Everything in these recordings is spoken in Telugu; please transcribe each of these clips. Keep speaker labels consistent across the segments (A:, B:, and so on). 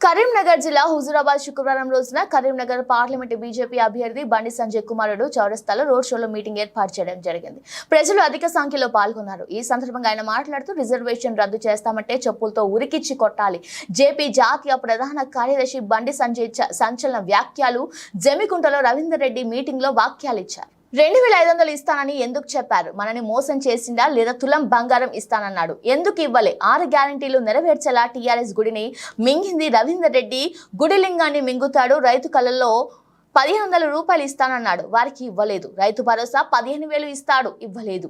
A: కరీంనగర్ జిల్లా హుజూరాబాద్ శుక్రవారం రోజున కరీంనగర్ పార్లమెంట్ బీజేపీ అభ్యర్థి బండి సంజయ్ కుమారుడు చౌరస్తాలో రోడ్ షోలో మీటింగ్ ఏర్పాటు చేయడం జరిగింది. ప్రజలు అధిక సంఖ్యలో పాల్గొన్నారు. ఈ సందర్భంగా ఆయన మాట్లాడుతూ రిజర్వేషన్ రద్దు చేస్తామంటే చెప్పులతో ఉరికిచ్చి కొట్టాలి. జేపీ జాతీయ ప్రధాన కార్యదర్శి బండి సంజయ్ సంచలన వ్యాఖ్యలు. జమికుంటలో రవీందర్ రెడ్డి మీటింగ్ లో వ్యాఖ్యలిచ్చారు. 2500 ఇస్తానని ఎందుకు చెప్పారు? మనని మోసం చేసిందా లేదా తులం బంగారం ఇస్తానన్నాడు, ఎందుకు ఇవ్వలే? 6 గ్యారంటీలు నెరవేర్చేలా టీఆర్ఎస్ గుడిని మింగింది రవీందర్ రెడ్డి. గుడిలింగాన్ని మింగుతాడు. రైతు కళ్ళల్లో 1500 రూపాయలు ఇస్తానన్నాడు, వారికి ఇవ్వలేదు. రైతు భరోసా 15,000 ఇస్తాడు, ఇవ్వలేదు.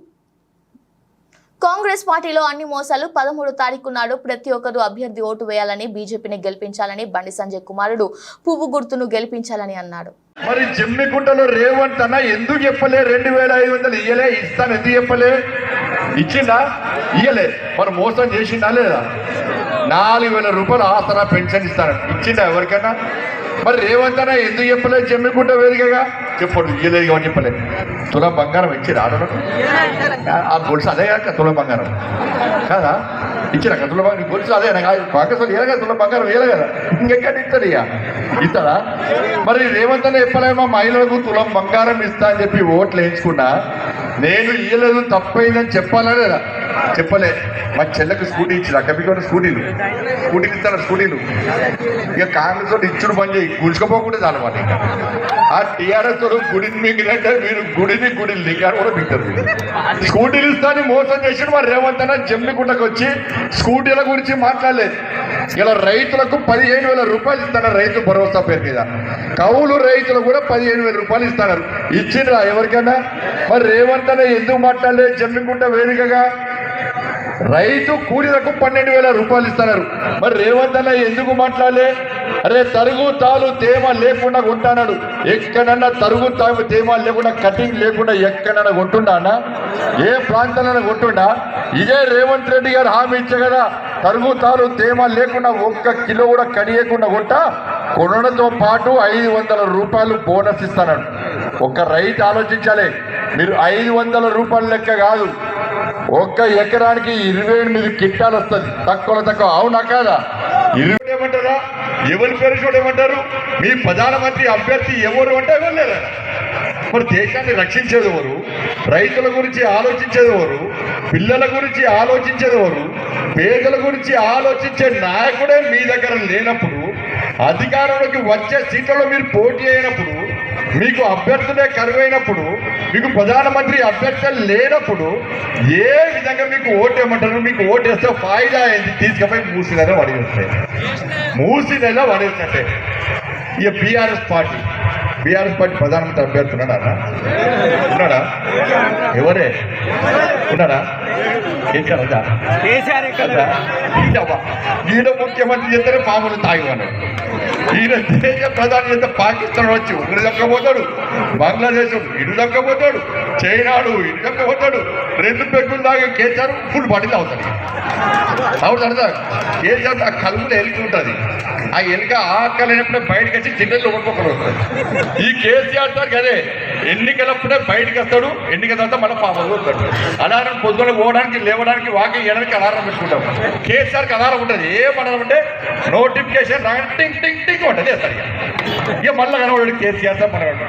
A: కాంగ్రెస్ పార్టీలో అన్ని మోసాలు. 13 తారీఖు నాడు ప్రతి ఒక్కరు అభ్యర్థి ఓటు వేయాలని, బీజేపీని గెలిపించాలని, బండి సంజయ్ కుమారుడు పువ్వు గుర్తును గెలిపించాలని అన్నాడు.
B: మరి జమ్మికుంటలో రేవంత్ అన్న ఎందుకు చెప్పలే? 2500 ఇయ్యలే, ఇస్తాను ఎందుకు చెప్పలే? ఇచ్చిందా? ఇయ్యలే. మరి మోసం చేసిందా లేదా? 4000 రూపాయలు ఆసరా పెన్షన్ ఇస్తాను, ఇచ్చిందా ఎవరికైనా? మరి రేవంత్ అన్న ఎందుకు చెప్పలేదు? జమ్మికుంట వేదికగా చెప్పడు, ఇయ్యలేదు కాబట్టి చెప్పలేదు. తులం బంగారం ఇచ్చి రావడం ఆ గొలుసు అదే కాక తులం బంగారం కాదా? ఇచ్చినాక తులం బంగారం గొలుసు అదే కాంగ్రెస్ వాళ్ళు ఇయ్యాలి కదా, తులం బంగారం ఇయ్యాలి కదా, ఇంకెక్కడ ఇస్తాడు? ఇక ఇస్తాడా? మరి రేవంత్ అన్న చెప్పలేమో మహిళలకు తులం బంగారం ఇస్తా అని చెప్పి ఓట్లు వేయించుకున్నా, నేను ఇయ్యలేదు తప్పైందని చెప్పాలా లేదా? చెప్పలే. మా చెల్లెకి స్కూటీ ఇచ్చిన అక్కడికి స్కూటీకి ఇస్తాను స్కూటీలు. ఇక కాంగ్రెస్ వాళ్ళు ఇచ్చుడు పని చేయి, గుంజుకపోకుండా అనమాట. ఇంకా ఆ టీఆర్ఎస్ వాళ్ళు గుడిని మింగినట్టే మీరు గుడిని లింగారు కూడా మింటారు. స్కూటీలు ఇస్తాను మోసం చేసాడు. మరి రేవంత్ అన్న జమ్మికుంటకు వచ్చి స్కూటీల గురించి మాట్లాడలేదు. ఇలా రైతులకు 15,000 రూపాయలు ఇస్తున్నారు రైతు భరోసా పేరు మీద. కౌలు రైతులు కూడా 15,000 రూపాయలు ఇస్తున్నారు, ఇచ్చిండ్రా ఎవరికైనా? మరి రేవంత్ అన్న ఎందుకు మాట్లాడలేదు? జమ్మికుంట వేదికగా రైతు కూలీలకు 12,000 రూపాయలు ఇస్తున్నారు. మరి రేవంత్ అన్న ఎందుకు మాట్లాడలే? అరే తరుగు తాలు తేమ లేకుండా కొంటున్నాడు. ఎక్కడన్నా తరుగు తాము తేమ లేకుండా కటింగ్ లేకుండా ఎక్కడన్నా కొంటుండా అన్న? ఏ ప్రాంతాలైనా కొంటుండా? ఇదే రేవంత్ రెడ్డి గారు హామీ ఇచ్చే కదా, తరుగు తాలు తేమ లేకుండా 1 కిలో కూడా కడియకుండా కొంటా కొనడంతో పాటు 500 రూపాయలు బోనస్ ఇస్తున్నాడు. ఒక రైతు ఆలోచించాలి. మీరు 500 రూపాయల లెక్క కాదు, 1 ఎకరానికి 28 కింటాలు వస్తుంది, తక్కువ. అవునా కాదా? 20 ఏమంటారా? ఎవరి పేరు చూడమంటారు? మీ ప్రధానమంత్రి అభ్యర్థి ఎవరు అంటే ఎవరు లేరా? మరి దేశాన్ని రక్షించేది ఎవరు? రైతుల గురించి ఆలోచించేది ఎవరు? పిల్లల గురించి ఆలోచించేది ఎవరు? పేదల గురించి ఆలోచించే నాయకుడే మీ దగ్గర లేనప్పుడు, అధికారంలోకి వచ్చే సీట్లలో మీరు పోటీ అయినప్పుడు, మీకు అభ్యర్థులే కరువైనప్పుడు, మీకు ప్రధానమంత్రి అభ్యర్థులు లేనప్పుడు ఏ విధంగా మీకు ఓటేయమంటారు? మీకు ఓటేస్తే ఫాయిదా అయింది, తీసుకుపోయి మూసినైనా పడేస్తాయి. మూసినైనా పడేసినట్టే. ఇక బీఆర్ఎస్ పార్టీ ప్రధానమంత్రి అభ్యర్థి ఉన్నాడా? ఎవరే ఉన్నాడా? ఈయన ముఖ్యమంత్రి చేస్తేనే పాములు తాగివన్నాడు. ఈయన దేశ ప్రధాని చేస్తే పాకిస్తాన్ వచ్చి ఉగ్ర దక్కపోతాడు, బంగ్లాదేశ్ ఇటు దక్కపోతాడు, చైనాడు ఇటు దక్కపోతాడు. 2 పెగ్గులు దాకా కేసీఆర్ ఫుల్ బాటిల్ అవుతాడు. అవుతాడు కేసీఆర్ ఆ కలుపులు ఎలికి ఉంటుంది. ఆ ఎలుక ఆకలినప్పుడే బయటకు వచ్చి జిల్లెల్లో ఒక్కొక్కరు వస్తాడు. ఈ కేసీఆర్ సార్ అదే ఎన్నికలప్పుడే బయటకు వస్తాడు, ఎన్నికల తర్వాత మన పాపలు వస్తాడు. అలారం పొద్దున పోవడానికి లేవడానికి వాకింగ్ చేయడానికి అలారం పెట్టుకుంటాం. కేసీఆర్కి అలారం ఉంటుంది. ఏమన్నా అంటే నోటిఫికేషన్ రాగానే టింగ్ టింగ్ టింగ్ ఉంటుంది అసలు. ఇక మళ్ళీ కనబడాడు కేసీఆర్ సార్ మనవాడు.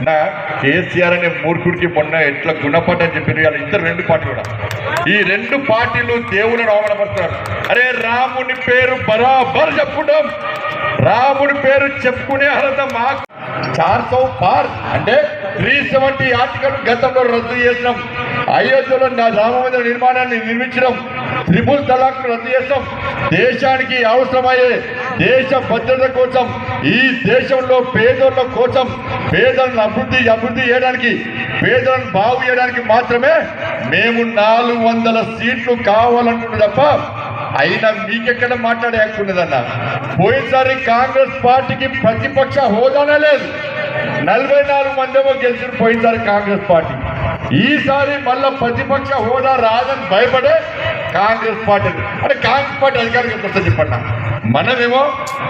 B: నా కేసీఆర్ అనే మూర్ఖుడికి మొన్న ఎట్లా గుణపడ్డని చెప్పారు. ఇవాళ ఇద్దరు 2 పార్టీలు కూడా, ఈ 2 పార్టీలు దేవులను అవమానపరుస్తున్నారు. అరే రాముని పేరు బరాబర్ చెప్పుకుంటాం, రాముడి పేరు చెప్పుకునే అర్హత మాకు. 400 పార్ అంటే 370 ఆర్టికల్ గతంలో రద్దు చేసినాం. అయోధ్యలో రామ మందిర నిర్మాణాన్ని నిర్మించడం, 3 తలాక్ రద్దు చేస్తాం. దేశానికి అవసరమయ్యే దేశ భద్రత కోసం, ఈ దేశంలో పేదోళ్ళ కోసం, పేదలను అభివృద్ధి చేయడానికి, పేదలను బాగు చేయడానికి మాత్రమే మేము 400 సీట్లు కావాలంటున్నది తప్ప అయినా మీకెక్కడ మాట్లాడే హక్కు ఉన్నదన్న. పోయినసారి కాంగ్రెస్ పార్టీకి ప్రతిపక్ష హోదానే లేదు, 44 మందేమో గెలిచిన పోయినసారి కాంగ్రెస్ పార్టీ. ఈసారి మళ్ళా ప్రతిపక్ష హోదా రాదని భయపడే కాంగ్రెస్ పార్టీ అంటే కాంగ్రెస్ పార్టీ అధికారికి వస్తుంది చెప్పండి. మనమేమో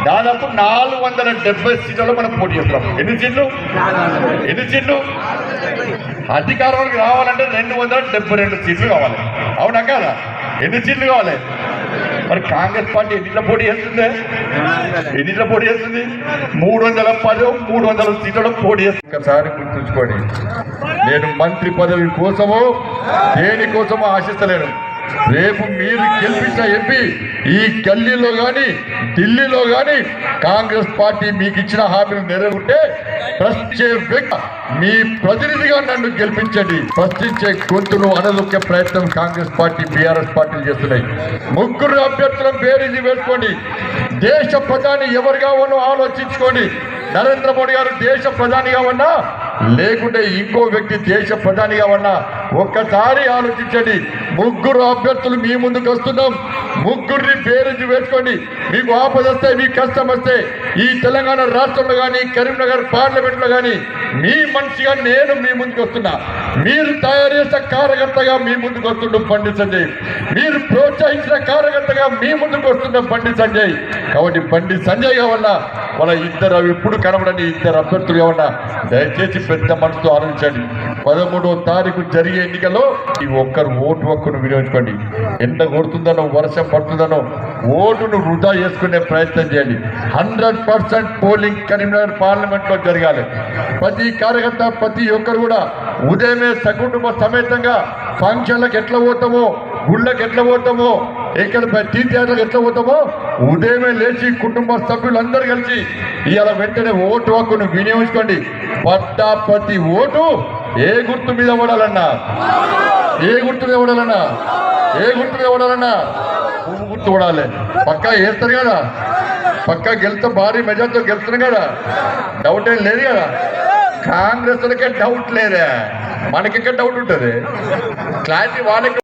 B: దాదాపు 470 సీట్లలో మనం పోటీ చేస్తున్నాం. ఎన్ని సీట్లు? అధికారంలోకి రావాలంటే 272 సీట్లు కావాలి. అవునా కదా? ఎన్ని సీట్లు కావాలి? మరి కాంగ్రెస్ పార్టీ ఎన్నిట్ల పోటీ చేస్తుంది? ఎన్నిట్ల పోటీ చేస్తుంది? 310 300 సీట్లలో పోటీ చేస్తుంది. ఒకసారి గుర్తుంచుకోండి, నేను మంత్రి పదవి కోసమో దేనికోసమో ఆశిస్తలేను. రేపు మీరు గెలిపించిన ఎంపీ ఈ గల్లీలో కానీ ఢిల్లీలో కానీ కాంగ్రెస్ పార్టీ మీకు ఇచ్చిన హామీలు నెరవేరుంటే ప్రశ్నించే వ్యక్తి మీ ప్రతినిధిగా నన్ను గెలిపించండి. ప్రశ్నించే గొంతును అనదొక్కే ప్రయత్నం కాంగ్రెస్ పార్టీ బీఆర్ఎస్ పార్టీలు చేస్తున్నాయి. ముగ్గురు అభ్యర్థులను బేరీజు వేసుకోండి. దేశ ప్రధాని ఎవరుగా ఉన్నో ఆలోచించుకోండి. నరేంద్ర మోడీ గారు దేశ ప్రధానిగా ఉన్నా లేకుంటే ఇంకో వ్యక్తి దేశ ప్రధానిగా ఉన్నా ఒక్కసారి ఆలోచించండి. ముగ్గురు అభ్యర్థులు మీ ముందుకు వస్తున్నాం. ముగ్గురిని బేరీజు వేసుకోండి. మీకు ఆపద వస్తే, మీకు కష్టం వస్తే ఈ తెలంగాణ రాష్ట్రంలో కానీ కరీంనగర్ పార్లమెంట్లో కానీ మీ మనిషిగా నేను మీ ముందుకు వస్తున్నా. మీరు తయారు చేసిన కార్యకర్తగా మీ ముందుకు వస్తుండ బండి సంజయ్. మీరు ప్రోత్సహించిన కార్యకర్తగా మీ ముందుకు వస్తున్న బండి సంజయ్. కాబట్టి బండి సంజయ్ కావన్నా వాళ్ళ ఇద్దరు ఎప్పుడు కనబడని ఇద్దరు అభ్యర్థులు కావన్నా దయచేసి పెద్ద మనసుతో ఆలోచించండి. 13వ తారీఖు జరిగే ఎన్నికల్లో ఈ ఒక్కరు ఓటు హక్కును వినియోగించుకోండి. ఎండ కొడుతుందనో వర్షం పడుతుందనో ఓటును వృధా చేసుకునే ప్రయత్నం చేయండి. 100% పోలింగ్ కరీంనగర్ పార్లమెంట్లో జరగాలి. ప్రతి కార్యకర్త ప్రతి ఒక్కరు కూడా ఉదయమే సకుటుంబ సమేతంగా ఫంక్షన్లకు ఎట్లా పోతామో, గుళ్ళకి ఎట్లా పోతామో, ఇక్కడ తీర్థయాత్రకు ఎట్లా పోతామో ఉదయమే లేచి కుటుంబ సభ్యులందరూ కలిసి ఇవాళ వెంటనే ఓటు హక్కును వినియోగించుకోండి. పట్టా ప్రతి ఓటు ఏ గుర్తు మీద పడాలన్నా, ఏ గుర్తు మీద పడాలన్నా, ఏ గుర్తు మీద పడాలన్నా పువ్వు గుర్తు పడాలి. పక్కా వేస్తారు కదా, పక్కా గెలుస్తాం, భారీ మెజార్టీతో గెలుస్తున్నాం కదా, డౌట్ ఏం లేదు కదా. కాంగ్రెస్ డౌట్ లేదే, మనకి డౌట్ ఉంటుంది. క్లారిటీ వాళ్ళకి